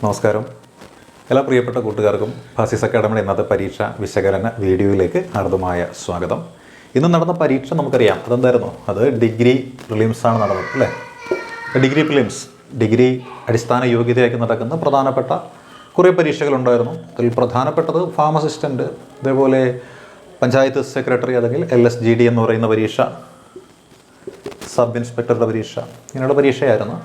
നമസ്കാരം. എല്ലാ പ്രിയപ്പെട്ട കൂട്ടുകാർക്കും ഫാസിസ് അക്കാഡമിയുടെ ഇന്നത്തെ പരീക്ഷ വിശകലന വീഡിയോയിലേക്ക് ഹാർദമായ സ്വാഗതം. ഇന്ന് നടന്ന പരീക്ഷ നമുക്കറിയാം. അതെന്തായിരുന്നു? അത് ഡിഗ്രി പ്രിലിംസാണ് നടന്നത് അല്ലേ? ഡിഗ്രി പ്രിലിംസ്, ഡിഗ്രി അടിസ്ഥാന യോഗ്യതയാക്കി നടക്കുന്ന പ്രധാനപ്പെട്ട കുറേ പരീക്ഷകളുണ്ടായിരുന്നു. അതിൽ പ്രധാനപ്പെട്ടത് ഫാർമസിസ്റ്റൻ്റ്, അതേപോലെ പഞ്ചായത്ത് സെക്രട്ടറി അല്ലെങ്കിൽ LSGD എന്ന് പറയുന്ന പരീക്ഷ, സബ് ഇൻസ്പെക്ടറുടെ പരീക്ഷ, ഇങ്ങനെയുള്ള പരീക്ഷയായിരുന്നു.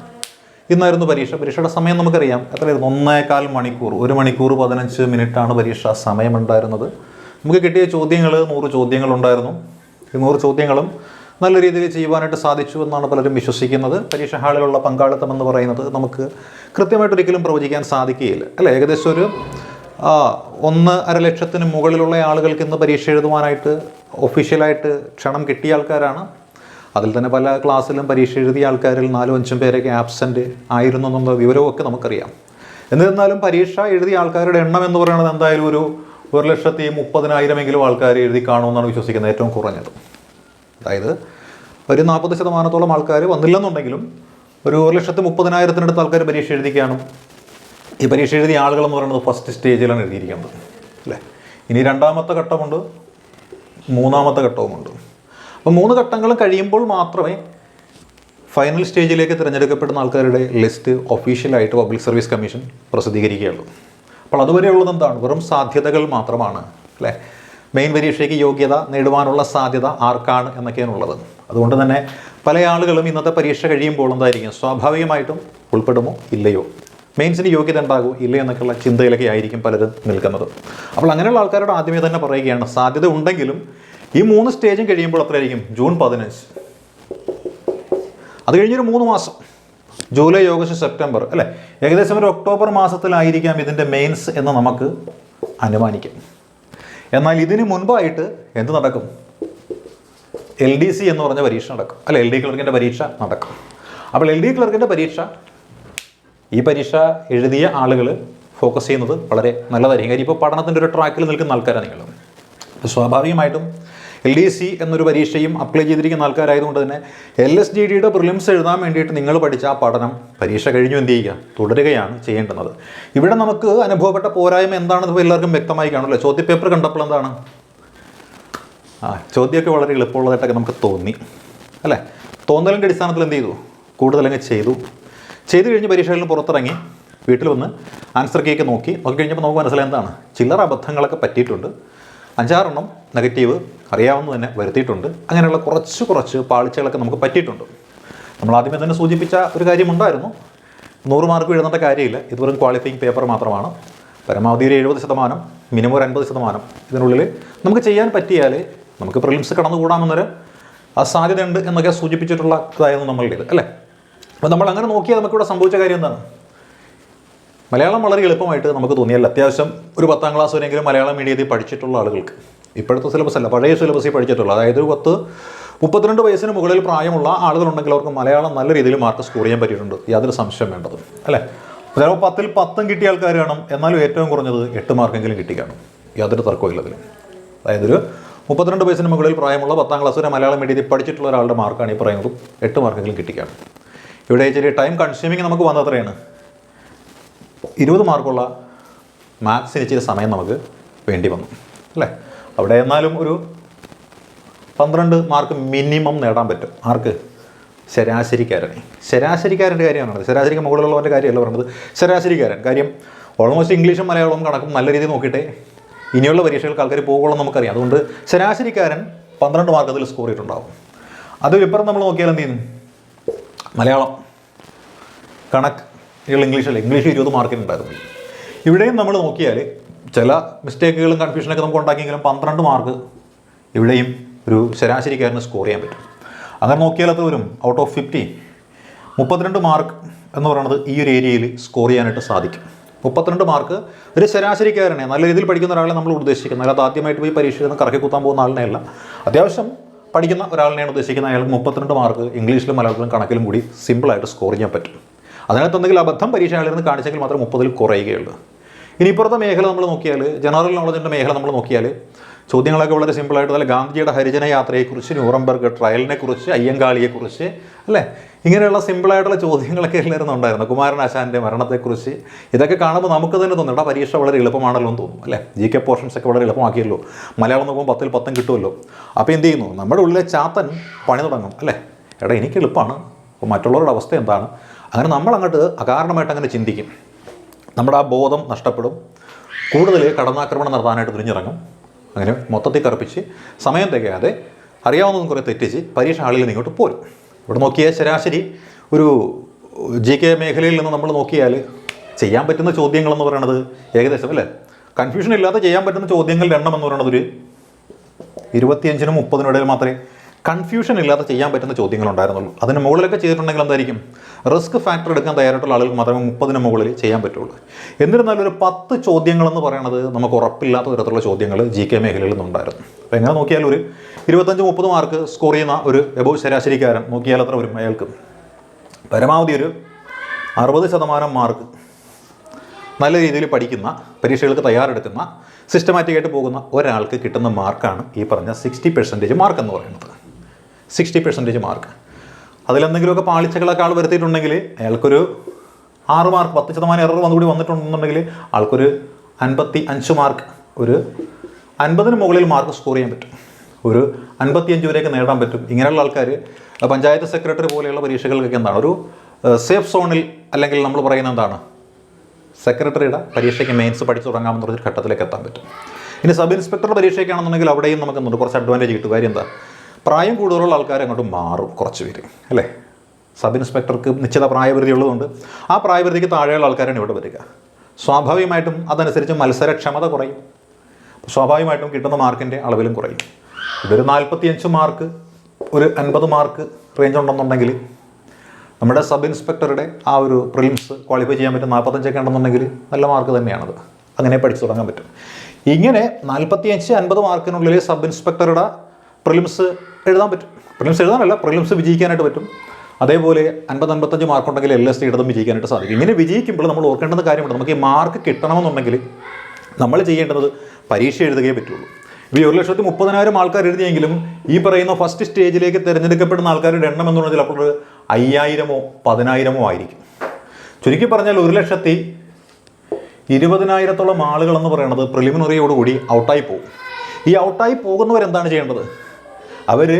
ഇന്നായിരുന്നു പരീക്ഷയുടെ സമയം നമുക്കറിയാം. എത്രയായിരുന്നു? 1.25 മണിക്കൂർ, 1 മണിക്കൂർ 15 മിനിറ്റാണ് പരീക്ഷാ സമയമുണ്ടായിരുന്നത്. നമുക്ക് കിട്ടിയ ചോദ്യങ്ങൾ 100 ചോദ്യങ്ങളുണ്ടായിരുന്നു. ഈ 100 ചോദ്യങ്ങളും നല്ല രീതിയിൽ ചെയ്യുവാനായിട്ട് സാധിച്ചു എന്നാണ് പലരും വിശ്വസിക്കുന്നത്. പരീക്ഷാ ഹാളിലുള്ള പങ്കാളിത്തം എന്ന് പറയുന്നത് നമുക്ക് കൃത്യമായിട്ടൊരിക്കലും പ്രവചിക്കാൻ സാധിക്കുകയില്ല അല്ലേ? ഏകദേശം ഒരു 1.5 ലക്ഷത്തിന് മുകളിലുള്ള ആളുകൾക്ക് ഇന്ന് പരീക്ഷ എഴുതുവാനായിട്ട് ഒഫീഷ്യലായിട്ട് ക്ഷണം കിട്ടിയ ആൾക്കാരാണ്. അതിൽ തന്നെ പല ക്ലാസ്സിലും പരീക്ഷ എഴുതിയ ആൾക്കാരിൽ 4-5 പേരൊക്കെ ആബ്സെൻറ്റ് ആയിരുന്നു എന്നുള്ള വിവരമൊക്കെ നമുക്കറിയാം. എന്നിരുന്നാലും പരീക്ഷ എഴുതിയ ആൾക്കാരുടെ എണ്ണം എന്ന് പറയുന്നത് എന്തായാലും ഒരു 1,30,000 ആൾക്കാർ എഴുതി കാണുമെന്നാണ് വിശ്വസിക്കുന്നത്, ഏറ്റവും കുറഞ്ഞത്. അതായത് ഒരു 40% ആൾക്കാർ വന്നില്ലെന്നുണ്ടെങ്കിലും ഒരു 1,30,000 ആൾക്കാർ പരീക്ഷ എഴുതിക്കാനും. ഈ പരീക്ഷ എഴുതിയ ആളുകളെന്ന് പറയുന്നത് ഫസ്റ്റ് സ്റ്റേജിലാണ് എഴുതിയിരിക്കുന്നത് അല്ലേ? ഇനി 2ാമത്തെ ഘട്ടമുണ്ട്, 3ാമത്തെ ഘട്ടവുമുണ്ട്. അപ്പോൾ 3 ഘട്ടങ്ങളും കഴിയുമ്പോൾ മാത്രമേ ഫൈനൽ സ്റ്റേജിലേക്ക് തിരഞ്ഞെടുക്കപ്പെടുന്ന ആൾക്കാരുടെ ലിസ്റ്റ് ഒഫീഷ്യലായിട്ട് പബ്ലിക് സർവീസ് കമ്മീഷൻ പ്രസിദ്ധീകരിക്കുകയുള്ളൂ. അപ്പോൾ അതുവരെയുള്ളത് എന്താണ്? വെറും സാധ്യതകൾ മാത്രമാണ് അല്ലേ? മെയിൻ പരീക്ഷയ്ക്ക് യോഗ്യത നേടുവാനുള്ള സാധ്യത ആർക്കാണ് എന്നൊക്കെയാണുള്ളത്. അതുകൊണ്ട് തന്നെ പല ആളുകളും ഇന്നത്തെ പരീക്ഷ കഴിയുമ്പോൾ എന്തായിരിക്കും? സ്വാഭാവികമായിട്ടും ഉൾപ്പെടുമോ ഇല്ലയോ, മെയിൻസിന് യോഗ്യത ഉണ്ടാകുമോ ഇല്ലയോ എന്നൊക്കെയുള്ള ചിന്തയിലൊക്കെ ആയിരിക്കും പലരും നിൽക്കുന്നത്. അപ്പോൾ അങ്ങനെയുള്ള ആൾക്കാരോട് ആദ്യമേ തന്നെ പറയുകയാണ്, സാധ്യത ഉണ്ടെങ്കിലും ഈ 3 സ്റ്റേജും കഴിയുമ്പോൾ എത്രയായിരിക്കും? ജൂൺ 15. അത് കഴിഞ്ഞൊരു 3 മാസം, ജൂലൈ, ഓഗസ്റ്റ്, സെപ്റ്റംബർ അല്ലേ? ഏകദേശം ഒരു ഒക്ടോബർ മാസത്തിലായിരിക്കാം ഇതിൻ്റെ മെയിൻസ് എന്ന് നമുക്ക് അനുമാനിക്കാം. എന്നാൽ ഇതിന് മുൻപായിട്ട് എന്ത് നടക്കും? LDC എന്ന് പറഞ്ഞ പരീക്ഷ നടക്കും അല്ലെ? LD ക്ലർക്കിൻ്റെ പരീക്ഷ നടക്കും. അപ്പോൾ LD ക്ലർക്കിൻ്റെ പരീക്ഷ, ഈ പരീക്ഷ എഴുതിയ ആളുകൾ ഫോക്കസ് ചെയ്യുന്നത് വളരെ നല്ലതായിരിക്കും. കാര്യം ഇപ്പോൾ പഠനത്തിൻ്റെ ഒരു ട്രാക്കിൽ നിൽക്കുന്ന ആൾക്കാരാണ് നിങ്ങൾ. സ്വാഭാവികമായിട്ടും LDC എന്നൊരു പരീക്ഷയും അപ്ലൈ ചെയ്തിരിക്കുന്ന ആൾക്കാരായതുകൊണ്ട് തന്നെ LSGDയുടെ പ്രിലിംസ് എഴുതാൻ വേണ്ടിയിട്ട് നിങ്ങൾ പഠിച്ച ആ പഠനം പരീക്ഷ കഴിഞ്ഞു എന്ത് ചെയ്യുക? തുടരുകയാണ് ചെയ്യേണ്ടുന്നത്. ഇവിടെ നമുക്ക് അനുഭവപ്പെട്ട പോരായ്മ എന്താണെന്ന് എല്ലാവർക്കും വ്യക്തമായി കാണുമല്ലോ. ചോദ്യപേപ്പർ കണ്ടപ്പോൾ എന്താണ്? ചോദ്യമൊക്കെ വളരെ എളുപ്പമുള്ളതായിട്ടൊക്കെ നമുക്ക് തോന്നി അല്ലേ? തോന്നലിൻ്റെ അടിസ്ഥാനത്തിൽ എന്ത് ചെയ്തു? കൂടുതലങ്ങ് ചെയ്തു കഴിഞ്ഞ് പരീക്ഷകളിൽ നിന്ന് പുറത്തിറങ്ങി വീട്ടിൽ വന്ന് ആൻസർ കീയൊക്കെ നോക്കി കഴിഞ്ഞപ്പോൾ നമുക്ക് മനസ്സിലായി എന്താണ്? ചില്ലറ അബദ്ധങ്ങളൊക്കെ പറ്റിയിട്ടുണ്ട്. 5-6 എണ്ണം നെഗറ്റീവ് അറിയാവുന്ന തന്നെ വരുത്തിയിട്ടുണ്ട്. അങ്ങനെയുള്ള കുറച്ച് പാളിച്ചകളൊക്കെ നമുക്ക് പറ്റിയിട്ടുണ്ട്. നമ്മൾ ആദ്യമേ തന്നെ സൂചിപ്പിച്ച ഒരു കാര്യമുണ്ടായിരുന്നു, 100 മാർക്ക് എഴുതേണ്ട കാര്യമില്ല. ഇത് വെറും ക്വാളിഫയിങ് പേപ്പർ മാത്രമാണ്. പരമാവധി ഒരു 70%, മിനിമം ഒരു 50% ഇതിനുള്ളിൽ നമുക്ക് ചെയ്യാൻ പറ്റിയാൽ നമുക്ക് പ്രിലിംസ് കടന്നുകൂടാമെന്നൊരു സാധ്യതയുണ്ട് എന്നൊക്കെ സൂചിപ്പിച്ചിട്ടുള്ള ഇതായിരുന്നു നമ്മളുടേത് അല്ലേ? അപ്പോൾ നമ്മൾ അങ്ങനെ നോക്കിയാൽ നമുക്കിവിടെ സംഭവിച്ച കാര്യം എന്താണ്? മലയാളം വളരെ എളുപ്പമായിട്ട് നമുക്ക് തോന്നിയല്ല. അത്യാവശ്യം ഒരു 10ാം ക്ലാസ് വരെയെങ്കിലും മലയാളം മീഡിയത്തിൽ പഠിച്ചിട്ടുള്ള ആളുകൾക്ക്, ഇപ്പോഴത്തെ സിലബസ് അല്ല, പഴയ സിലബസിൽ പഠിച്ചിട്ടുള്ള, അതായത് 32 വയസ്സിന് മുകളിൽ പ്രായമുള്ള ആളുകളുണ്ടെങ്കിൽ അവർക്ക് മലയാളം നല്ല രീതിയിൽ മാർക്ക് സ്കോർ ചെയ്യാൻ പറ്റിയിട്ടുണ്ട്, യാതൊരു സംശയം വേണ്ടത് അല്ലേ? ചിലപ്പോൾ 10ൽ 10 കിട്ടിയ ആൾക്കാർ കാണും, എന്നാലും ഏറ്റവും കുറഞ്ഞത് 8 മാർക്കെങ്കിലും കിട്ടിക്കാണും, യാതൊരു തർക്കമില്ലതിൽ. അതായത് ഒരു 32 വയസ്സിന് മുകളിൽ പ്രായമുള്ള 10ാം ക്ലാസ് വരെ മലയാളം മീഡിയത്തിൽ പഠിച്ചിട്ടുള്ള ഒരാളുടെ മാർക്കാണ് ഈ പറയുന്നത് 8 മാർക്കെങ്കിലും കിട്ടിക്കാണും. ഇവിടെ ചെറിയ ടൈം കൺസ്യൂമിങ് നമുക്ക് വന്നത് എത്രയാണ്? 20 മാർക്കുള്ള മാത്സിന് ഇച്ചിരി സമയം നമുക്ക് വേണ്ടി വന്നു അല്ലേ? അവിടെ എന്നാലും ഒരു 12 മാർക്ക് മിനിമം നേടാൻ പറ്റും. ആർക്ക്? ശരാശരിക്കാരൻ്റെ കാര്യമാണ് പറഞ്ഞത്. ശരാശരിക്ക് മുകളിലുള്ളവൻ്റെ കാര്യമല്ല പറഞ്ഞത്, ശരാശരിക്കാരൻ. കാര്യം ഓൾമോസ്റ്റ് ഇംഗ്ലീഷും മലയാളവും കണക്കും നല്ല രീതിയിൽ നോക്കിയിട്ടേ ഇനിയുള്ള പരീക്ഷകൾക്ക് ആൾക്കാർ പോകുള്ളൂ നമുക്കറിയാം. അതുകൊണ്ട് ശരാശരിക്കാരൻ 12 മാർക്ക് അതിൽ സ്കോർ ചെയ്തിട്ടുണ്ടാവും. അതിലിപ്പുറം നമ്മൾ നോക്കിയാൽ എന്ത് ചെയ്യുന്നു? മലയാളം, കണക്ക്, ഇംഗ്ലീഷ് 20 മാർക്കിനുണ്ടായിരുന്നു. ഇവിടെയും നമ്മൾ നോക്കിയാൽ ചില മിസ്റ്റേക്കുകളും കൺഫ്യൂഷനൊക്കെ നമുക്ക് ഉണ്ടാക്കിയെങ്കിലും 12 മാർക്ക് ഇവിടെയും ഒരു ശരാശരിക്കാരന് സ്കോർ ചെയ്യാൻ പറ്റും. അങ്ങനെ നോക്കിയാൽ അത് വരും ഔട്ട് ഓഫ് 50 32 മാർക്ക് എന്ന് പറയുന്നത് ഈ ഒരു ഏരിയയിൽ സ്കോർ ചെയ്യാനായിട്ട് സാധിക്കും. 32 മാർക്ക് ഒരു ശരാശരിക്കാരനെ, നല്ല രീതിയിൽ പഠിക്കുന്ന ഒരാളെ നമ്മൾ ഉദ്ദേശിക്കുന്നത്. അല്ലാതെ ആദ്യമായിട്ട് പോയി പരീക്ഷയിൽ നിന്ന് കറക്കി കുത്താൻ പോകുന്ന ആളിനെയല്ല, അത്യാവശ്യം പഠിക്കുന്ന ഒരാളിനെയാണ് ഉദ്ദേശിക്കുന്നത്. അയാൾക്ക് 32 മാർക്ക് ഇംഗ്ലീഷിലും മലയാളത്തിലും കണക്കിലും കൂടി സിമ്പിളായിട്ട് സ്കോർ ചെയ്യാൻ പറ്റും. അതിനകത്ത് എന്തെങ്കിലും അബദ്ധം പരീക്ഷകളിൽ നിന്ന് കാണിച്ചെങ്കിൽ മാത്രം 30ൽ കുറയുകയുള്ളൂ. ഇനി ഇപ്പുറത്തെ മേഖല നമ്മൾ നോക്കിയാൽ, ജനറൽ നോളജിൻ്റെ മേഖല നമ്മൾ നോക്കിയാൽ ചോദ്യങ്ങളൊക്കെ വളരെ സിമ്പിളായിട്ട്, അല്ല ഗാന്ധിജിയുടെ ഹരിജന യാത്രയെക്കുറിച്ച്, ന്യൂറംബർഗ് ട്രയലിനെക്കുറിച്ച്, അയ്യങ്കാളിയെക്കുറിച്ച് അല്ലേ, ഇങ്ങനെയുള്ള സിമ്പിളായിട്ടുള്ള ചോദ്യങ്ങളൊക്കെ എല്ലാവരും ഉണ്ടായിരുന്നു. കുമാരനാശാൻ്റെ മരണത്തെക്കുറിച്ച് ഇതൊക്കെ കാണുമ്പോൾ നമുക്ക് തന്നെ തോന്നും, പരീക്ഷ വളരെ എളുപ്പമാണല്ലോ എന്ന് തോന്നും അല്ലേ. GK പോർഷൻസ് ഒക്കെ വളരെ എളുപ്പമാക്കിയല്ലോ, മലയാളം നോക്കുമ്പോൾ 10-ൽ 10 കിട്ടുമല്ലോ. അപ്പോൾ എന്ത് ചെയ്യുന്നു, നമ്മുടെ ഉള്ളിലെ ചാത്തൻ പണി തുടങ്ങും അല്ലേ. എനിക്ക് എളുപ്പമാണ്, അപ്പോൾ മറ്റുള്ളവരുടെ അവസ്ഥ എന്താണ്, അങ്ങനെ നമ്മൾ അങ്ങോട്ട് അകാരണമായിട്ട് അങ്ങനെ ചിന്തിക്കും. നമ്മുടെ ആ ബോധം നഷ്ടപ്പെടും, കൂടുതൽ കടന്നാക്രമണം നടത്താനായിട്ട് തിരിഞ്ഞിറങ്ങും. അങ്ങനെ മൊത്തത്തിൽ കറുപ്പിച്ച് സമയം തികയാതെ അറിയാവുന്നതും കുറേ തെറ്റിച്ച് പരീക്ഷ ഹാളിൽ നിന്ന് ഇങ്ങോട്ട് പോരും. ഇവിടെ നോക്കിയാൽ ശരാശരി ഒരു GK മേഖലയിൽ നിന്ന് നമ്മൾ നോക്കിയാൽ ചെയ്യാൻ പറ്റുന്ന ചോദ്യങ്ങളെന്ന് പറയുന്നത് ഏകദേശം അല്ലേ, കൺഫ്യൂഷൻ ഇല്ലാതെ ചെയ്യാൻ പറ്റുന്ന ചോദ്യങ്ങളുടെ എണ്ണം എന്ന് പറയുന്നത് ഒരു 25-നും 30-നും ഇടയിൽ മാത്രമേ കൺഫ്യൂഷൻ ഇല്ലാതെ ചെയ്യാൻ പറ്റുന്ന ചോദ്യങ്ങളുണ്ടായിരുന്നുള്ളൂ. അതിന് മുകളിലൊക്കെ ചെയ്തിട്ടുണ്ടെങ്കിൽ എന്തായിരിക്കും, റിസ്ക് ഫാക്ടർ എടുക്കാൻ തയ്യാറായിട്ടുള്ള ആളുകൾക്ക് മാത്രമേ 30-ന് മുകളിൽ ചെയ്യാൻ പറ്റുള്ളൂ. എന്നിരുന്നാലും ഒരു 10 ചോദ്യങ്ങളെന്ന് പറയുന്നത് നമുക്ക് ഉറപ്പില്ലാത്ത തരത്തിലുള്ള ചോദ്യങ്ങൾ GK മേഖലയിൽ നിന്നുണ്ടായിരുന്നു. അപ്പോൾ എങ്ങനെ നോക്കിയാലും ഒരു 25-30 മാർക്ക് സ്കോർ ചെയ്യുന്ന ഒരു എബോവ് ശരാശരിക്കാരൻ നോക്കിയാൽ അത്ര വരും. അയാൾക്ക് പരമാവധി ഒരു 60% മാർക്ക് നല്ല രീതിയിൽ പഠിക്കുന്ന, പരീക്ഷകൾക്ക് തയ്യാറെടുക്കുന്ന, സിസ്റ്റമാറ്റിക്കായിട്ട് പോകുന്ന ഒരാൾക്ക് കിട്ടുന്ന മാർക്കാണ് ഈ പറഞ്ഞ 60% മാർക്ക് എന്ന് പറയുന്നത്. 60% മാർക്ക്. അതിലെന്തെങ്കിലുമൊക്കെ പാളിച്ചകളൊക്കെ ആൾ വരുത്തിയിട്ടുണ്ടെങ്കിൽ അയാൾക്കൊരു 6 മാർക്ക്, 10% എറർ വന്നുകൂടി വന്നിട്ടുണ്ടെന്നുണ്ടെങ്കിൽ ആൾക്കൊരു 55 മാർക്ക്, ഒരു 50-ന് മുകളിൽ മാർക്ക് സ്കോർ ചെയ്യാൻ പറ്റും, ഒരു 55 വരെയൊക്കെ നേടാൻ പറ്റും. ഇങ്ങനെയുള്ള ആൾക്കാർ പഞ്ചായത്ത് സെക്രട്ടറി പോലെയുള്ള പരീക്ഷകൾക്കൊക്കെ എന്താണ് ഒരു സേഫ് സോണിൽ, അല്ലെങ്കിൽ നമ്മൾ പറയുന്നത് എന്താണ്, സെക്രട്ടറിയുടെ പരീക്ഷയ്ക്ക് മെയിൻസ് പഠിച്ചു തുടങ്ങാമെന്ന് പറഞ്ഞൊരു ഘട്ടത്തിലേക്ക് എത്താൻ പറ്റും. ഇനി സബ് ഇൻസ്പെക്ടറുടെ പരീക്ഷയ്ക്കാണെന്നുണ്ടെങ്കിൽ അവിടെയും നമുക്ക് എന്തുണ്ട്, കുറച്ച് അഡ്വാൻറ്റേജ് കിട്ടും. കാര്യം എന്താ, പ്രായം കൂടുതലുള്ള ആൾക്കാർ അങ്ങോട്ട് മാറും കുറച്ച് പേര് അല്ലേ. സബ് ഇൻസ്പെക്ടർക്ക് നിശ്ചിത പ്രായപരിധി ഉള്ളതുകൊണ്ട് ആ പ്രായപരിധിക്ക് താഴെയുള്ള ആൾക്കാരാണ് ഇവിടെ വരിക. സ്വാഭാവികമായിട്ടും അതനുസരിച്ച് മത്സരക്ഷമത കുറയും, സ്വാഭാവികമായിട്ടും കിട്ടുന്ന മാർക്കിൻ്റെ അളവിലും കുറയും. ഇവിടെ ഒരു 45 മാർക്ക്, ഒരു 50 മാർക്ക് റേഞ്ച് ഉണ്ടെന്നുണ്ടെങ്കിൽ നമ്മുടെ സബ് ഇൻസ്പെക്ടറുടെ ആ ഒരു പ്രിലിംസ് ക്വാളിഫൈ ചെയ്യാൻ പറ്റും. 45 ഉണ്ടെന്നുണ്ടെങ്കിൽ നല്ല മാർക്ക് തന്നെയാണത്, അങ്ങനെ പഠിച്ചു തുടങ്ങാൻ പറ്റും. ഇങ്ങനെ 45-50 മാർക്കിനുള്ളിൽ സബ് ഇൻസ്പെക്ടറുടെ പ്രിലിംസ് എഴുതാൻ പറ്റും. പ്രിലിംസ് എഴുതാനല്ല, പ്രിലിംസ് വിജയിക്കാനായിട്ട് പറ്റും. അതേപോലെ 50-55 മാർക്കുണ്ടെങ്കിൽ LST ഇടതും വിജയിക്കാനായിട്ട് സാധിക്കും. ഇങ്ങനെ വിജയിക്കുമ്പോൾ നമ്മൾ ഓർക്കേണ്ടുന്ന കാര്യമുണ്ട്, നമുക്ക് ഈ മാർക്ക് കിട്ടണമെന്നുണ്ടെങ്കിൽ നമ്മൾ ചെയ്യേണ്ടത് പരീക്ഷ എഴുതുകയേ പറ്റുള്ളൂ. ഇപ്പോൾ 1,30,000 ആൾക്കാർ എഴുതിയെങ്കിലും ഈ പറയുന്ന ഫസ്റ്റ് സ്റ്റേജിലേക്ക് തിരഞ്ഞെടുക്കപ്പെടുന്ന ആൾക്കാരുടെ എണ്ണം എന്ന് പറഞ്ഞാൽ അപ്പോൾ 5,000-ഓ 10,000-ഓ ആയിരിക്കും. ചുരുക്കി പറഞ്ഞാൽ 1,20,000-ഓളം ആളുകളെന്ന് പറയുന്നത് പ്രിലിമിനറിയോടുകൂടി ഔട്ടായി പോകും. ഈ ഔട്ടായി പോകുന്നവരെന്താണ് ചെയ്യേണ്ടത്, അവർ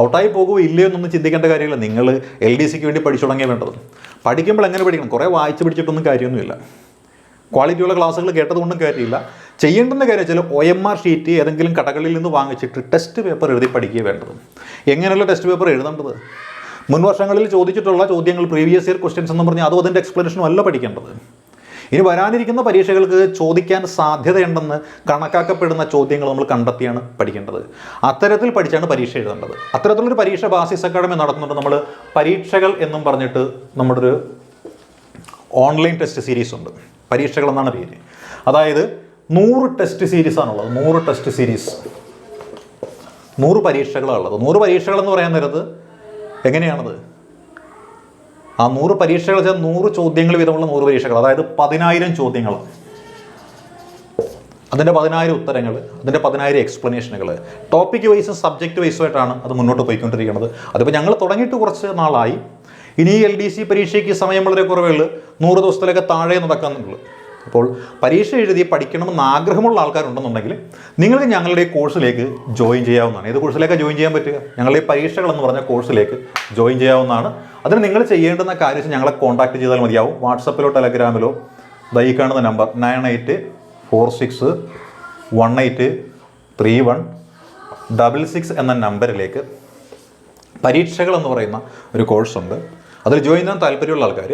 ഔട്ടായി പോകുമോ ഇല്ലയോ എന്നൊന്നും ചിന്തിക്കേണ്ട കാര്യമില്ല. നിങ്ങൾ LDCക്ക് വേണ്ടി പഠിച്ചു തുടങ്ങിയാൽ വേണ്ടത്. പഠിക്കുമ്പോൾ എങ്ങനെ പഠിക്കണം, കുറേ വായിച്ച് പിടിച്ചിട്ടൊന്നും കാര്യമൊന്നുമില്ല, ക്വാളിറ്റിയുള്ള ക്ലാസ്സുകൾ കേട്ടതുകൊണ്ടും കാര്യമില്ല. ചെയ്യേണ്ടുന്ന കാര്യം വെച്ചാൽ OMR ഷീറ്റ് ഏതെങ്കിലും കടകളിൽ നിന്ന് വാങ്ങിച്ചിട്ട് ടെസ്റ്റ് പേപ്പർ എഴുതി പഠിക്കുക വേണ്ടത്. എങ്ങനെയുള്ള ടെസ്റ്റ് പേപ്പർ എഴുതേണ്ടത്, മുൻ വർഷങ്ങളിൽ ചോദിച്ചിട്ടുള്ള ചോദ്യങ്ങൾ, പ്രീവിയസ് ഇയർ ക്വസ്റ്റ്യൻസ് എന്ന് പറഞ്ഞാൽ അതും അതിൻ്റെ എക്സ്പ്ലനേഷനും അല്ല പഠിക്കേണ്ടത്. ഇനി വരാനിരിക്കുന്ന പരീക്ഷകൾക്ക് ചോദിക്കാൻ സാധ്യതയുണ്ടെന്ന് കണക്കാക്കപ്പെടുന്ന ചോദ്യങ്ങൾ നമ്മൾ കണ്ടെത്തിയാണ് പഠിക്കേണ്ടത്. അത്തരത്തിൽ പഠിച്ചാണ് പരീക്ഷ എഴുതേണ്ടത്. അത്തരത്തിലൊരു പരീക്ഷ ബാസിസ് അക്കാഡമി നടത്തുന്നുണ്ട്. നമ്മൾ പരീക്ഷകൾ എന്നും പറഞ്ഞിട്ട് നമ്മുടെ ഒരു ഓൺലൈൻ ടെസ്റ്റ് സീരീസ് ഉണ്ട്. പരീക്ഷകൾ എന്നാണ് പേര്. അതായത് 100 ടെസ്റ്റ് സീരീസാണുള്ളത്. 100 test series, 100 പരീക്ഷകളാണുള്ളത്. 100 പരീക്ഷകൾ എന്ന് പറയാൻ നേരത്ത് എങ്ങനെയാണത്, ആ 100 പരീക്ഷകൾ വെച്ചാൽ 100 ചോദ്യങ്ങൾ വീതമുള്ള 100 പരീക്ഷകൾ, അതായത് 10,000 ചോദ്യങ്ങൾ, അതിൻ്റെ 10,000 ഉത്തരങ്ങൾ, അതിൻ്റെ 10,000 എക്സ്പ്ലനേഷനുകൾ, ടോപ്പിക് വൈസും സബ്ജക്റ്റ് വൈസുമായിട്ടാണ് അത് മുന്നോട്ട് പോയിക്കൊണ്ടിരിക്കുന്നത്. അതിപ്പോൾ ഞങ്ങൾ തുടങ്ങിയിട്ട് കുറച്ച് നാളായി. ഇനി LDC പരീക്ഷയ്ക്ക് സമയം വളരെ കുറവുള്ളൂ, 100 ദിവസത്തിലൊക്കെ താഴെ നടക്കാന്നുള്ളൂ. അപ്പോൾ പരീക്ഷ എഴുതി പഠിക്കണമെന്ന് ആഗ്രഹമുള്ള ആൾക്കാരുണ്ടെന്നുണ്ടെങ്കിൽ നിങ്ങൾക്ക് ഞങ്ങളുടെ കോഴ്സിലേക്ക് ജോയിൻ ചെയ്യാവുന്നതാണ്. ഏത് കോഴ്സിലേക്കാണ് ജോയിൻ ചെയ്യാൻ പറ്റുക, ഞങ്ങളുടെ പരീക്ഷകൾ എന്ന് പറഞ്ഞ കോഴ്സിലേക്ക് ജോയിൻ ചെയ്യാവുന്നതാണ്. അതിന് നിങ്ങൾ ചെയ്യേണ്ടുന്ന കാര്യം ഞങ്ങളെ കോൺടാക്ട് ചെയ്താൽ മതിയാവും. വാട്സപ്പിലോ ടെലഗ്രാമിലോ ഈ കാണുന്ന നമ്പർ 9846183166 എന്ന നമ്പറിലേക്ക് പരീക്ഷകൾ എന്ന് പറയുന്ന ഒരു കോഴ്സുണ്ട്. അതിൽ ജോയിൻ ചെയ്യാൻ താല്പര്യമുള്ള ആൾക്കാർ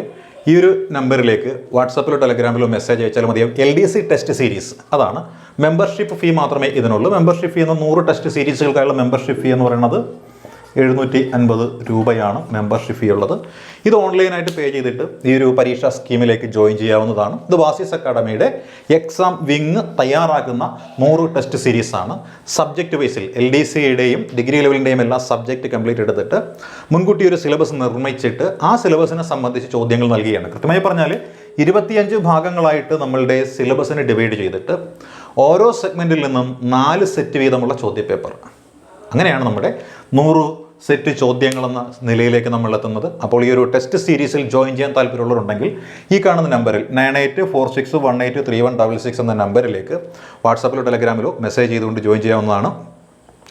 ഈ ഒരു നമ്പറിലേക്ക് വാട്സപ്പിലോ ടെലഗ്രാമിലോ മെസ്സേജ് അയച്ചാൽ മതിയാവും. LDC ടെസ്റ്റ് സീരീസ്, അതാണ്. മെമ്പർഷിപ്പ് ഫീ മാത്രമേ ഇതിനുള്ളൂ. മെമ്പർഷിപ്പ് ഫീ എന്ന 100 ടെസ്റ്റ് സീരീസുകൾക്കായുള്ള മെമ്പർഷിപ്പ് ഫീ എന്ന് പറയുന്നത് 750 രൂപയാണ് മെമ്പർഷിപ്പ് ഫീ ഉള്ളത്. ഇത് ഓൺലൈനായിട്ട് പേ ചെയ്തിട്ട് ഈ ഒരു പരീക്ഷാ സ്കീമിലേക്ക് ജോയിൻ ചെയ്യാവുന്നതാണ്. ഇത് ബാസിസ് അക്കാഡമിയുടെ എക്സാം വിങ് തയ്യാറാക്കുന്ന 100 ടെസ്റ്റ് സീരീസാണ്. സബ്ജക്റ്റ് വൈസിൽ LDCയുടെയും ഡിഗ്രി ലെവലിൻ്റെയും എല്ലാ സബ്ജക്റ്റ് കംപ്ലീറ്റ് എടുത്തിട്ട് മുൻകൂട്ടി ഒരു സിലബസ് നിർമ്മിച്ചിട്ട് ആ സിലബസിനെ സംബന്ധിച്ച് ചോദ്യങ്ങൾ നൽകുകയാണ്. കൃത്യമായി പറഞ്ഞാൽ 25 ഭാഗങ്ങളായിട്ട് നമ്മളുടെ സിലബസിനെ ഡിവൈഡ് ചെയ്തിട്ട് ഓരോ സെഗ്മെൻറ്റിൽ നിന്നും 4 സെറ്റ് വീതമുള്ള ചോദ്യപേപ്പർ, അങ്ങനെയാണ് നമ്മുടെ 100 സെറ്റ് ചോദ്യങ്ങളെന്ന നിലയിലേക്ക് നമ്മൾ എത്തുന്നത്. അപ്പോൾ ഈ ഒരു ടെസ്റ്റ് സീരീസിൽ ജോയിൻ ചെയ്യാൻ താല്പര്യമുള്ളവരുണ്ടെങ്കിൽ ഈ കാണുന്ന നമ്പറിൽ 9846183166 എന്ന നമ്പറിലേക്ക് വാട്സാപ്പിലോ ടെലഗ്രാമിലോ മെസ്സേജ് ചെയ്തുകൊണ്ട് ജോയിൻ ചെയ്യാവുന്നതാണ്.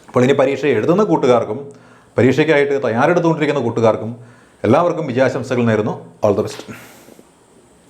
അപ്പോൾ ഇനി പരീക്ഷ എഴുതുന്ന കൂട്ടുകാർക്കും പരീക്ഷയ്ക്കായിട്ട് തയ്യാറെടുത്തുകൊണ്ടിരിക്കുന്ന കൂട്ടുകാർക്കും എല്ലാവർക്കും വിജയാശംസകൾ നേരുന്നു. All the best.